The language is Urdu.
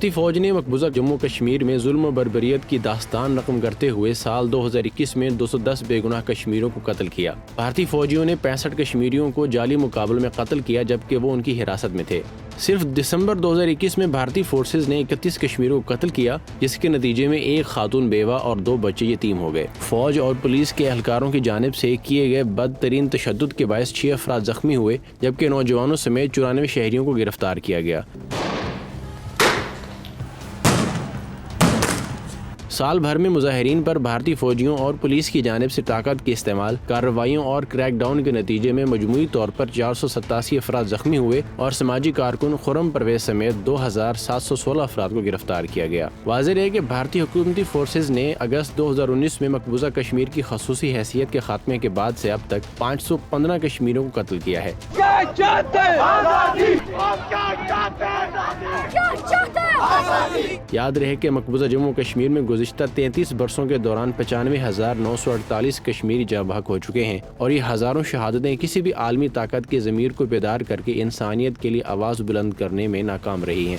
بھارتی فوج نے مقبوضہ جموں کشمیر میں ظلم و بربریت کی داستان رقم کرتے ہوئے سال 2021 میں 210 بے گناہ کشمیریوں کو قتل کیا۔ بھارتی فوجیوں نے 65 کشمیریوں کو جعلی مقابلوں میں قتل کیا جبکہ وہ ان کی حراست میں تھے۔ صرف دسمبر 2021 میں بھارتی فورسز نے 31 کشمیریوں کو قتل کیا، جس کے نتیجے میں ایک خاتون بیوہ اور 2 بچے یتیم ہو گئے۔ فوج اور پولیس کے اہلکاروں کی جانب سے کیے گئے بدترین تشدد کے باعث 6 افراد زخمی ہوئے جبکہ نوجوانوں سمیت 94 شہریوں کو گرفتار کیا گیا۔ سال بھر میں مظاہرین پر بھارتی فوجیوں اور پولیس کی جانب سے طاقت کے استعمال، کارروائیوں اور کریک ڈاؤن کے نتیجے میں مجموعی طور پر 487 افراد زخمی ہوئے اور سماجی کارکن خرم پرویز سمیت 2716 افراد کو گرفتار کیا گیا۔ واضح ہے کہ بھارتی حکومتی فورسز نے اگست 2019 میں مقبوضہ کشمیر کی خصوصی حیثیت کے خاتمے کے بعد سے اب تک 515 کشمیریوں کو قتل کیا ہے۔ یاد رہے کہ مقبوضہ جموں کشمیر میں گزشتہ 33 برسوں کے دوران 95,948 کشمیری جاں بحق ہو چکے ہیں اور یہ ہزاروں شہادتیں کسی بھی عالمی طاقت کے ضمیر کو بیدار کر کے انسانیت کے لیے آواز بلند کرنے میں ناکام رہی ہیں۔